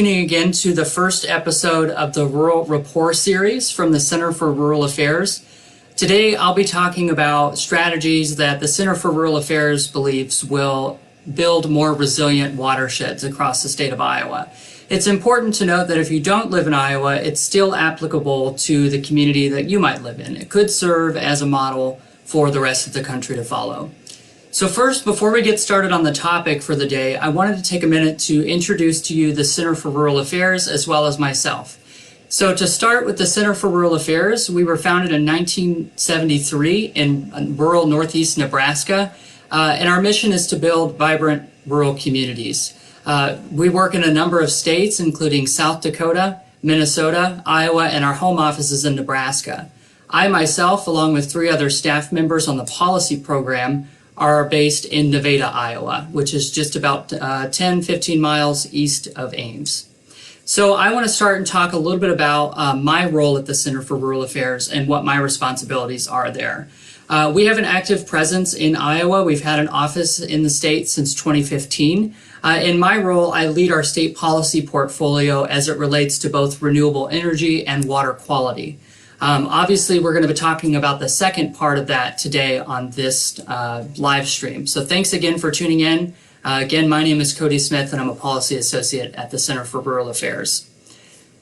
Tuning again to the first episode of the Rural Rapport series from the Center for Rural Affairs. Today I'll be talking about strategies that the Center for Rural Affairs believes will build more resilient watersheds across the state of Iowa. It's important to note that if you don't live in Iowa, it's still applicable to the community that you might live in. It could serve as a model for the rest of the country to follow. So first, before we get started on the topic for the day, I wanted to take a minute to introduce to you the Center for Rural Affairs as well as myself. So to start with the Center for Rural Affairs, we were founded in 1973 in rural northeast Nebraska, and our mission is to build vibrant rural communities. We work in a number of states, including South Dakota, Minnesota, Iowa, and our home office is in Nebraska. I myself, along with 3 other staff members on the policy program, are based in Nevada, Iowa, which is just about 10-15 miles east of Ames. So I want to start and talk a little bit about my role at the Center for Rural Affairs and what my responsibilities are there. We have an active presence in Iowa. We've had an office in the state since 2015. In my role, I lead our state policy portfolio as it relates to both renewable energy and water quality. Obviously, we're going to be talking about the second part of that today on this live stream. So thanks again for tuning in. Again, my name is Cody Smith, and I'm a policy associate at the Center for Rural Affairs.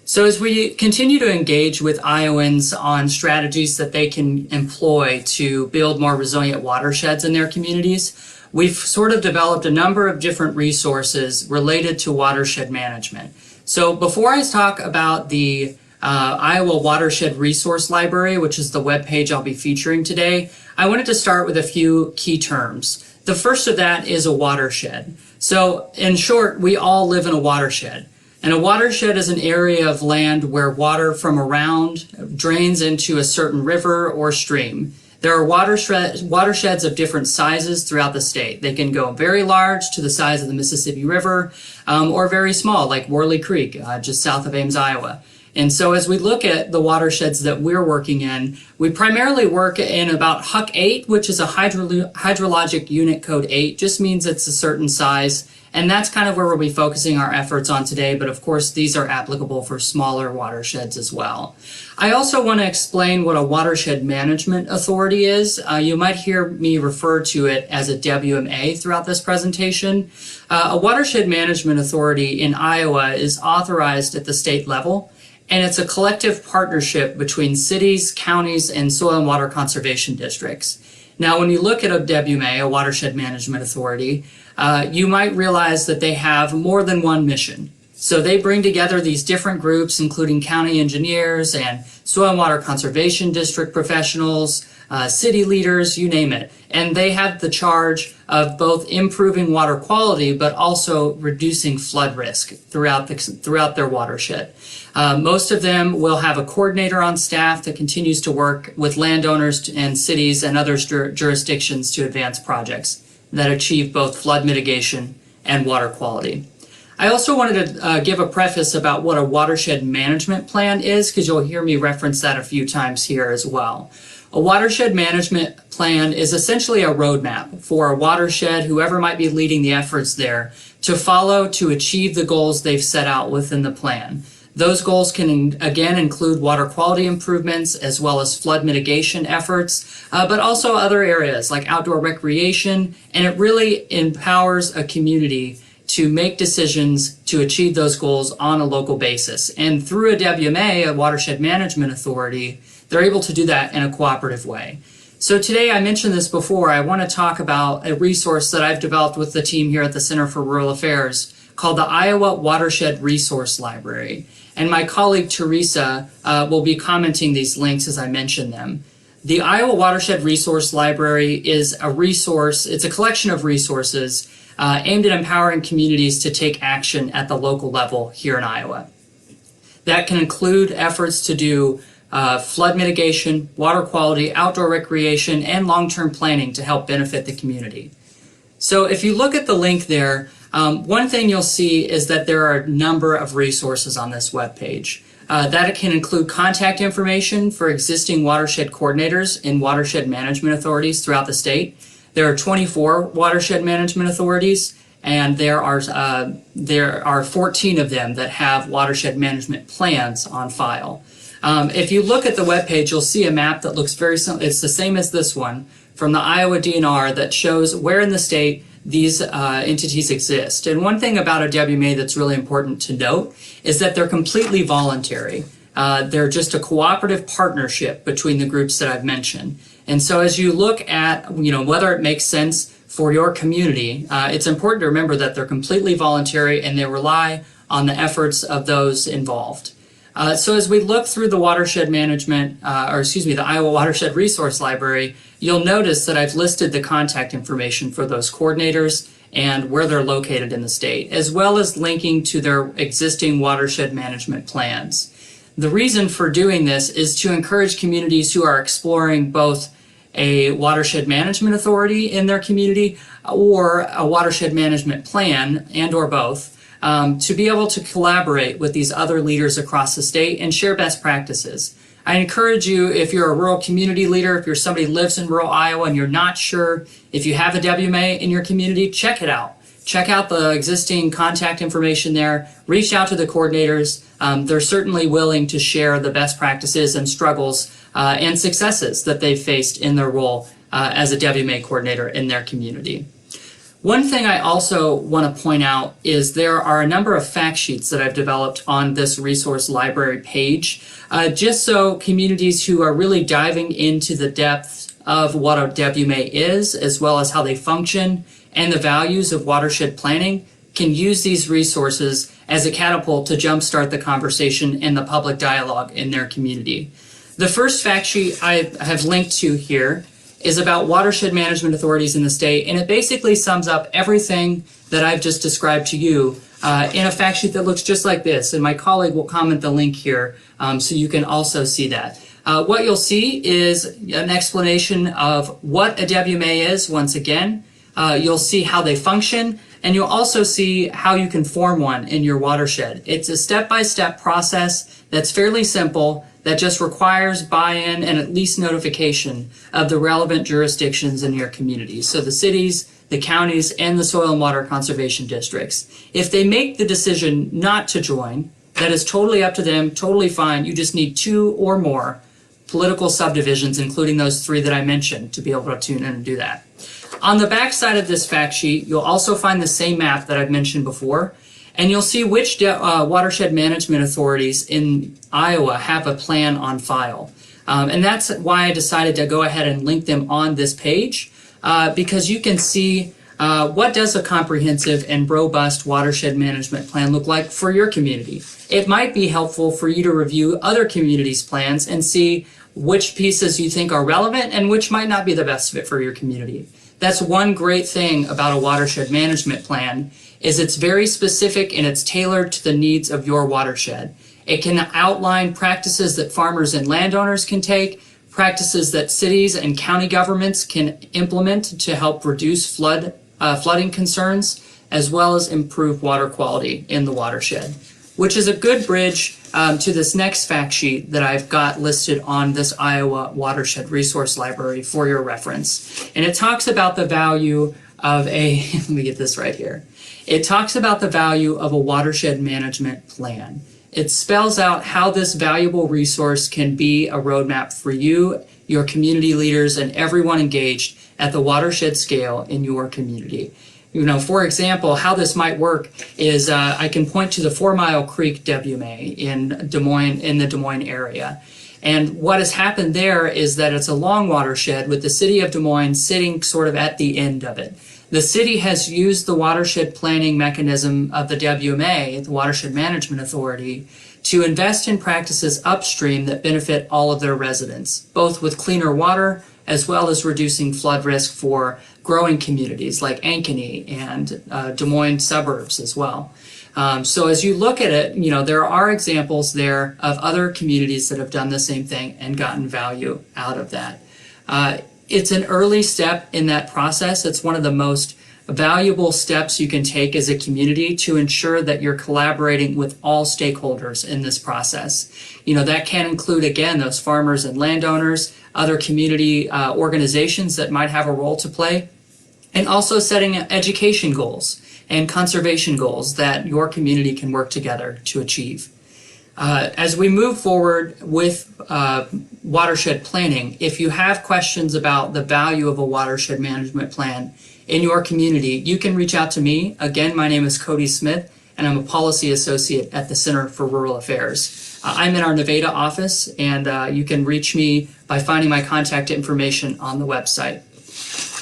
So as we continue to engage with Iowans on strategies that they can employ to build more resilient watersheds in their communities, we've sort of developed a number of different resources related to watershed management. So before I talk about the Iowa Watershed Resource Library, which is the webpage I'll be featuring today, I wanted to start with a few key terms. The first of that is a watershed. So in short, we all live in a watershed. And a watershed is an area of land where water from around drains into a certain river or stream. There are watersheds of different sizes throughout the state. They can go very large to the size of the Mississippi River, or very small like Worley Creek, just south of Ames, Iowa. And so as we look at the watersheds that we're working in, we primarily work in about HUC 8, which is a hydrologic unit code 8, just means it's a certain size. And that's kind of where we'll be focusing our efforts on today. But of course, these are applicable for smaller watersheds as well. I also want to explain what a watershed management authority is. You might hear me refer to it as a WMA throughout this presentation. A watershed management authority in Iowa is authorized at the state level. And it's a collective partnership between cities, counties, and soil and water conservation districts. Now, when you look at a WMA, a watershed management authority, you might realize that they have more than one mission. So they bring together these different groups, including county engineers and soil and water conservation district professionals, city leaders, you name it. And they have the charge of both improving water quality, but also reducing flood risk throughout their watershed. Most of them will have a coordinator on staff that continues to work with landowners and cities and other jurisdictions to advance projects that achieve both flood mitigation and water quality. I also wanted to give a preface about what a watershed management plan is, because you'll hear me reference that a few times here as well. A watershed management plan is essentially a roadmap for a watershed, whoever might be leading the efforts there, to follow to achieve the goals they've set out within the plan. Those goals can, again, include water quality improvements as well as flood mitigation efforts, but also other areas like outdoor recreation, and it really empowers a community to make decisions to achieve those goals on a local basis. And through a WMA, a watershed management authority, they're able to do that in a cooperative way. So today, I mentioned this before, I want to talk about a resource that I've developed with the team here at the Center for Rural Affairs called the Iowa Watershed Resource Library. And my colleague Teresa will be commenting these links as I mention them. The Iowa Watershed Resource Library is a resource, it's a collection of resources aimed at empowering communities to take action at the local level here in Iowa. That can include efforts to do flood mitigation, water quality, outdoor recreation, and long-term planning to help benefit the community. So if you look at the link there, one thing you'll see is that there are a number of resources on this webpage. That can include contact information for existing watershed coordinators in watershed management authorities throughout the state. There are 24 watershed management authorities, and there are 14 of them that have watershed management plans on file. If you look at the webpage, you'll see a map that looks very similar. It's the same as this one from the Iowa DNR that shows where in the state these entities exist. And one thing about a WMA that's really important to note is that they're completely voluntary. They're just a cooperative partnership between the groups that I've mentioned. And so as you look at, whether it makes sense for your community, it's important to remember that they're completely voluntary and they rely on the efforts of those involved. So as we look through the watershed management, the Iowa Watershed Resource Library, you'll notice that I've listed the contact information for those coordinators and where they're located in the state, as well as linking to their existing watershed management plans. The reason for doing this is to encourage communities who are exploring both a watershed management authority in their community or a watershed management plan, and or both, to be able to collaborate with these other leaders across the state and share best practices. I encourage you, if you're a rural community leader, if you're somebody who lives in rural Iowa and you're not sure if you have a WMA in your community, check it out. Check out the existing contact information there. Reach out to the coordinators. They're certainly willing to share the best practices and struggles and successes that they've faced in their role as a WMA coordinator in their community. One thing I also want to point out is there are a number of fact sheets that I've developed on this resource library page, just so communities who are really diving into the depth of what a WMA is, as well as how they function and the values of watershed planning, can use these resources as a catapult to jumpstart the conversation and the public dialogue in their community. The first fact sheet I have linked to here is about watershed management authorities in the state, and it basically sums up everything that I've just described to you in a fact sheet that looks just like this, and my colleague will comment the link here so you can also see that. What you'll see is an explanation of what a WMA is once again. You'll see how they function, and you'll also see how you can form one in your watershed. It's a step-by-step process that's fairly simple, that just requires buy-in and at least notification of the relevant jurisdictions in your community. So the cities, the counties, and the soil and water conservation districts. If they make the decision not to join, that is totally up to them, totally fine. You just need 2 or more political subdivisions, including those 3 that I mentioned, to be able to tune in and do that. On the back side of this fact sheet, you'll also find the same map that I've mentioned before, and you'll see which watershed management authorities in Iowa have a plan on file. And that's why I decided to go ahead and link them on this page, because you can see what does a comprehensive and robust watershed management plan look like for your community. It might be helpful for you to review other communities' plans and see which pieces you think are relevant and which might not be the best fit for your community. That's one great thing about a watershed management plan, is it's very specific and it's tailored to the needs of your watershed. It can outline practices that farmers and landowners can take, practices that cities and county governments can implement to help reduce flooding concerns, as well as improve water quality in the watershed, which is a good bridge to this next fact sheet that I've got listed on this Iowa Watershed Resource Library for your reference. And it talks about the value of let me get this right here. It talks about the value of a watershed management plan. It spells out how this valuable resource can be a roadmap for you, your community leaders, and everyone engaged at the watershed scale in your community. For example, how this might work is I can point to the 4 Mile Creek WMA in the Des Moines area. And what has happened there is that it's a long watershed with the city of Des Moines sitting sort of at the end of it. The city has used the watershed planning mechanism of the WMA, the Watershed Management Authority, to invest in practices upstream that benefit all of their residents, both with cleaner water as well as reducing flood risk for growing communities like Ankeny and Des Moines suburbs as well. So as you look at it, there are examples there of other communities that have done the same thing and gotten value out of that. It's an early step in that process. It's one of the most valuable steps you can take as a community to ensure that you're collaborating with all stakeholders in this process. That can include, again, those farmers and landowners, other community organizations that might have a role to play, and also setting education goals. and conservation goals that your community can work together to achieve. As we move forward with watershed planning, if you have questions about the value of a watershed management plan in your community, you can reach out to me. Again, my name is Cody Smith, and I'm a policy associate at the Center for Rural Affairs. I'm in our Nevada office, and you can reach me by finding my contact information on the website.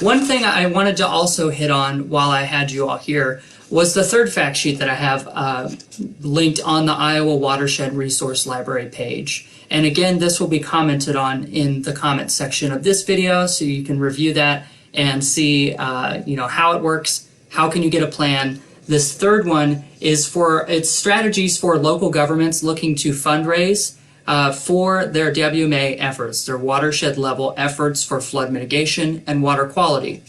One thing I wanted to also hit on while I had you all here was the third fact sheet that I have linked on the Iowa Watershed Resource Library page. And again, this will be commented on in the comments section of this video, so you can review that and see how it works, how can you get a plan. This third one is it's strategies for local governments looking to fundraise for their WMA efforts, their watershed level efforts for flood mitigation and water quality.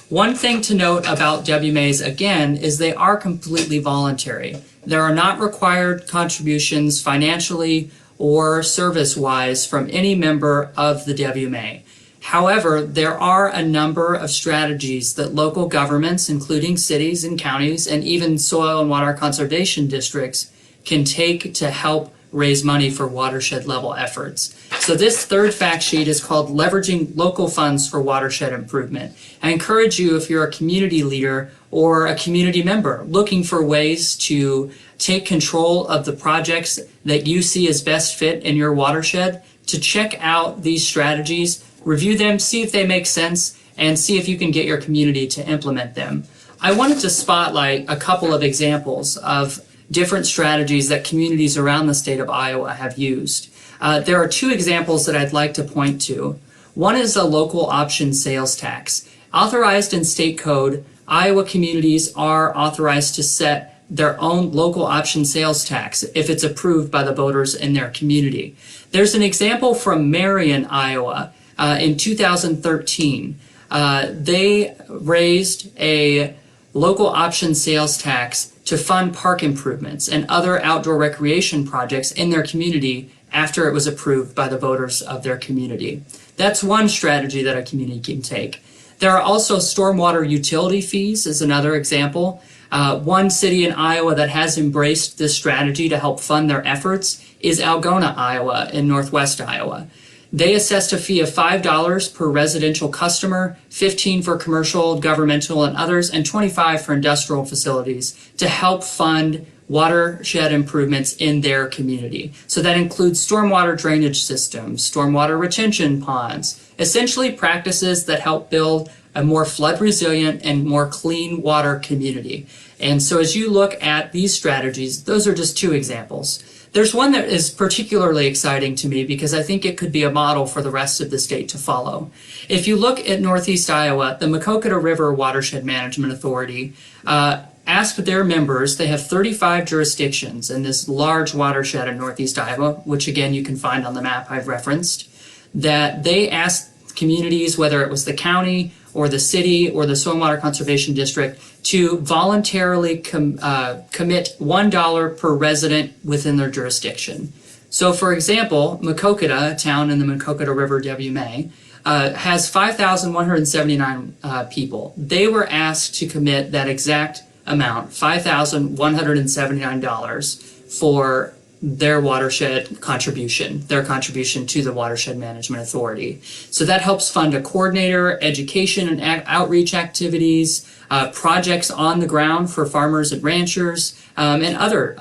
One thing to note about WMAs, again, is they are completely voluntary. There are not required contributions financially or service-wise from any member of the WMA. However, there are a number of strategies that local governments, including cities and counties, and even soil and water conservation districts, can take to help raise money for watershed level efforts. So this third fact sheet is called Leveraging Local Funds for Watershed Improvement. I encourage you, if you're a community leader or a community member looking for ways to take control of the projects that you see as best fit in your watershed, to check out these strategies, review them, see if they make sense, and see if you can get your community to implement them. I wanted to spotlight a couple of examples of different strategies that communities around the state of Iowa have used. There are two examples that I'd like to point to. One is a local option sales tax. Authorized in state code, Iowa communities are authorized to set their own local option sales tax if it's approved by the voters in their community. There's an example from Marion, Iowa, in 2013. They raised a local option sales tax to fund park improvements and other outdoor recreation projects in their community after it was approved by the voters of their community. That's one strategy that a community can take. There are also stormwater utility fees is another example. One city in Iowa that has embraced this strategy to help fund their efforts is Algona, Iowa, in northwest Iowa. They assessed a fee of $5 per residential customer, $15 for commercial, governmental, and others, and $25 for industrial facilities to help fund watershed improvements in their community. So that includes stormwater drainage systems, stormwater retention ponds, essentially practices that help build a more flood resilient and more clean water community. And so as you look at these strategies, those are just two examples. There's one that is particularly exciting to me because I think it could be a model for the rest of the state to follow. If you look at Northeast Iowa, the Maquoketa River Watershed Management Authority asked their members, they have 35 jurisdictions in this large watershed in Northeast Iowa, which again you can find on the map I've referenced, that they asked communities, whether it was the county or the city or the Soil and Water Conservation District, to voluntarily commit $1 per resident within their jurisdiction. So for example, Maquoketa, a town in the Maquoketa River WMA, has 5,179 people. They were asked to commit that exact amount, $5,179, for their watershed contribution, their contribution to the Watershed Management Authority. So that helps fund a coordinator, education and outreach activities, projects on the ground for farmers and ranchers, and other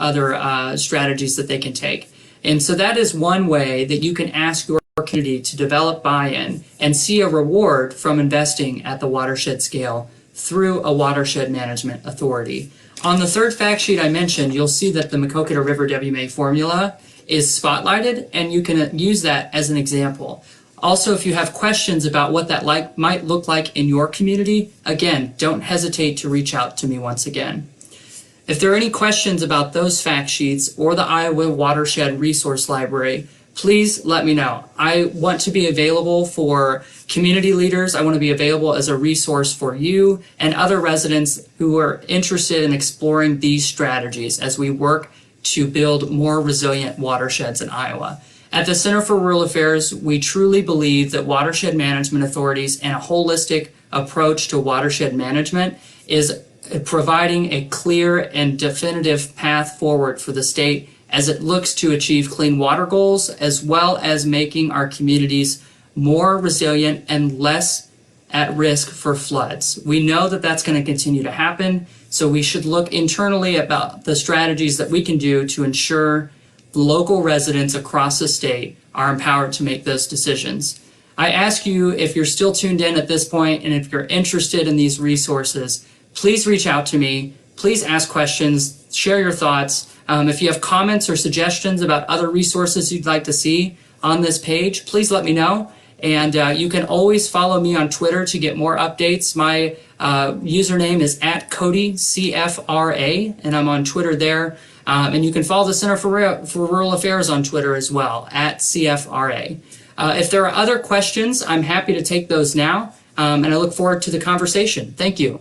strategies that they can take. And so that is one way that you can ask your community to develop buy-in and see a reward from investing at the watershed scale through a Watershed Management Authority. On the third fact sheet I mentioned, you'll see that the Maquoketa River WMA formula is spotlighted, and you can use that as an example. Also, if you have questions about what that might look like in your community, again, don't hesitate to reach out to me once again. If there are any questions about those fact sheets or the Iowa Watershed Resource Library, please let me know. I want to be available for community leaders. I want to be available as a resource for you and other residents who are interested in exploring these strategies as we work to build more resilient watersheds in Iowa. At the Center for Rural Affairs, we truly believe that watershed management authorities and a holistic approach to watershed management is providing a clear and definitive path forward for the state as it looks to achieve clean water goals, as well as making our communities more resilient and less at risk for floods. We know that that's going to continue to happen, so we should look internally about the strategies that we can do to ensure local residents across the state are empowered to make those decisions. I ask you, if you're still tuned in at this point and if you're interested in these resources, please reach out to me. Please ask questions, share your thoughts. If you have comments or suggestions about other resources you'd like to see on this page, please let me know. And you can always follow me on Twitter to get more updates. My username is @CodyCFRA, and I'm on Twitter there. And you can follow the Center for Rural Affairs on Twitter as well, @CFRA. If there are other questions, I'm happy to take those now, and I look forward to the conversation. Thank you.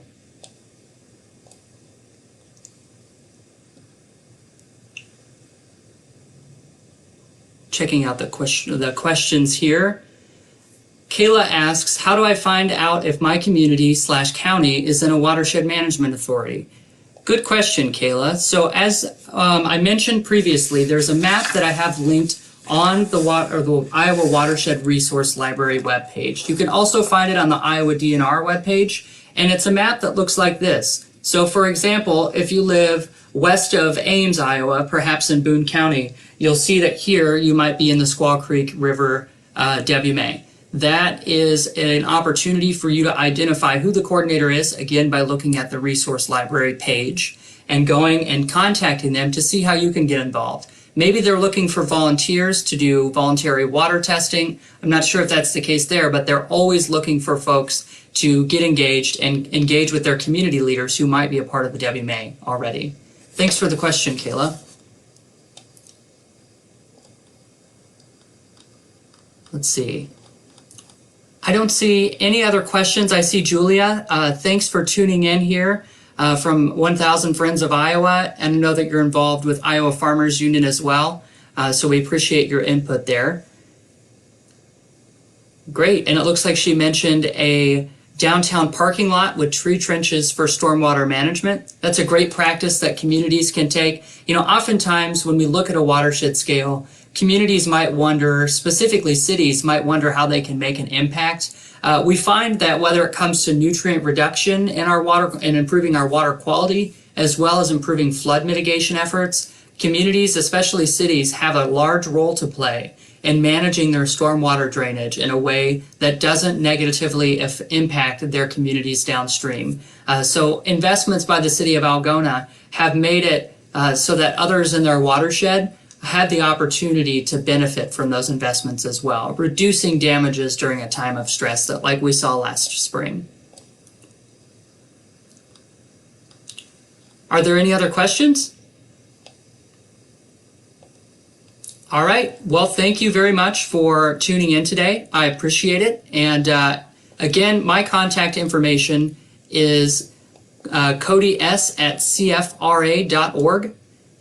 Checking out the questions here. Kayla asks, how do I find out if my community/county is in a watershed management authority? Good question, Kayla. So as I mentioned previously, there's a map that I have linked on the Iowa Watershed Resource Library webpage. You can also find it on the Iowa DNR webpage, and it's a map that looks like this. So for example, if you live west of Ames, Iowa, perhaps in Boone County, you'll see that here you might be in the Squaw Creek River WMA. That is an opportunity for you to identify who the coordinator is, again, by looking at the resource library page and going and contacting them to see how you can get involved. Maybe they're looking for volunteers to do voluntary water testing. I'm not sure if that's the case there, but they're always looking for folks to get engaged and engage with their community leaders who might be a part of the WMA already. Thanks for the question, Kayla. Let's see. I don't see any other questions. I see Julia. Thanks for tuning in here from 1,000 Friends of Iowa, and I know that you're involved with Iowa Farmers Union as well, so we appreciate your input there. Great, and it looks like she mentioned a downtown parking lot with tree trenches for stormwater management. That's a great practice that communities can take. You know, oftentimes when we look at a watershed scale, communities might wonder, specifically cities might wonder how they can make an impact. We find that whether it comes to nutrient reduction in our water and improving our water quality, as well as improving flood mitigation efforts, communities, especially cities, have a large role to play in managing their stormwater drainage in a way that doesn't negatively impact their communities downstream. So investments by the city of Algona have made it so that others in their watershed had the opportunity to benefit from those investments as well, reducing damages during a time of stress that like we saw last spring. Are there any other questions? All right, well, thank you very much for tuning in today. I appreciate it. And again, my contact information is codys@cfra.org.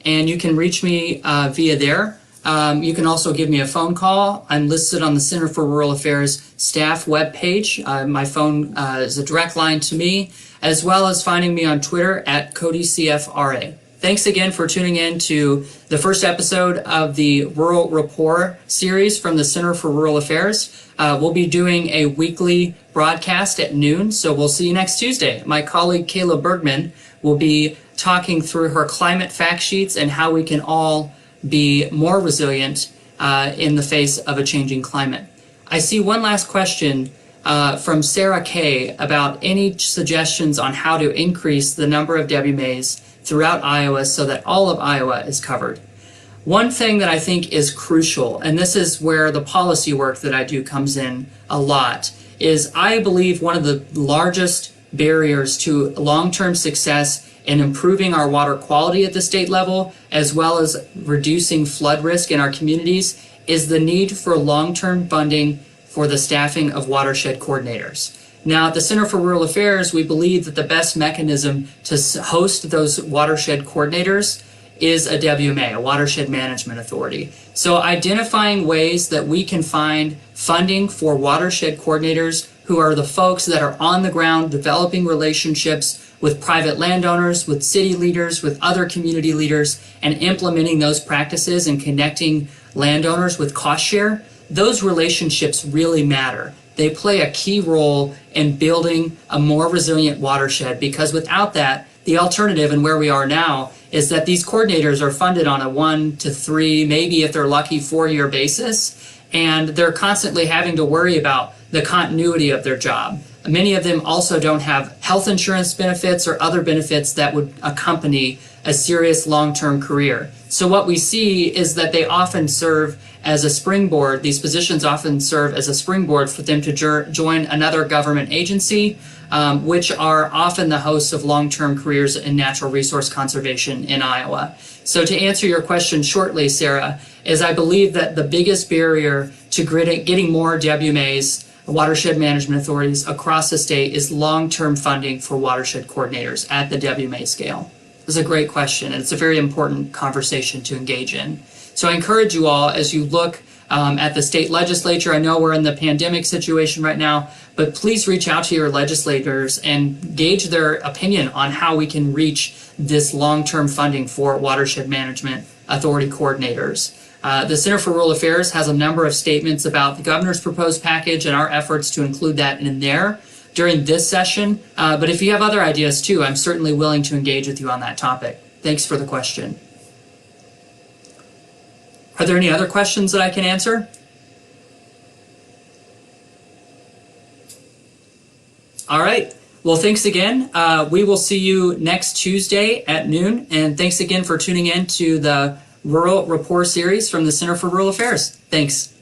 And you can reach me via there. You can also give me a phone call. I'm listed on the Center for Rural Affairs staff webpage. My phone is a direct line to me, as well as finding me on Twitter @CodyCFRA. Thanks again for tuning in to the first episode of the Rural Rapport series from the Center for Rural Affairs. We'll be doing a weekly broadcast at noon, so we'll see you next Tuesday. My colleague Kayla Bergman will be talking through her climate fact sheets and how we can all be more resilient in the face of a changing climate. I see one last question from Sarah Kay about any suggestions on how to increase the number of WMAs throughout Iowa so that all of Iowa is covered. One thing that I think is crucial, and this is where the policy work that I do comes in a lot, is I believe one of the largest barriers to long-term success in improving our water quality at the state level, as well as reducing flood risk in our communities, is the need for long-term funding for the staffing of watershed coordinators. Now, at the Center for Rural Affairs, we believe that the best mechanism to host those watershed coordinators is a WMA, a Watershed Management Authority. So identifying ways that we can find funding for watershed coordinators who are the folks that are on the ground developing relationships with private landowners, with city leaders, with other community leaders, and implementing those practices and connecting landowners with cost share, those relationships really matter. They play a key role in building a more resilient watershed, because without that, the alternative and where we are now is that these coordinators are funded on a 1 to 3, maybe if they're lucky, 4-year basis, and they're constantly having to worry about the continuity of their job. Many of them also don't have health insurance benefits or other benefits that would accompany a serious long-term career. So what we see is that they often serve as a springboard. These positions often serve as a springboard for them to join another government agency, which are often the hosts of long-term careers in natural resource conservation in Iowa. So to answer your question shortly, Sarah, is I believe that the biggest barrier to getting more WMAs, watershed management authorities across the state, is long-term funding for watershed coordinators at the WMA scale. This is a great question, and it's a very important conversation to engage in. So I encourage you all, as you look at the state legislature, I know we're in the pandemic situation right now, but please reach out to your legislators and gauge their opinion on how we can reach this long-term funding for watershed management authority coordinators. The Center for Rural Affairs has a number of statements about the governor's proposed package and our efforts to include that in there during this session. But if you have other ideas too, I'm certainly willing to engage with you on that topic. Thanks for the question. Are there any other questions that I can answer? All right. Well, thanks again. We will see you next Tuesday at noon. And thanks again for tuning in to the Rural Rapport series from the Center for Rural Affairs. Thanks.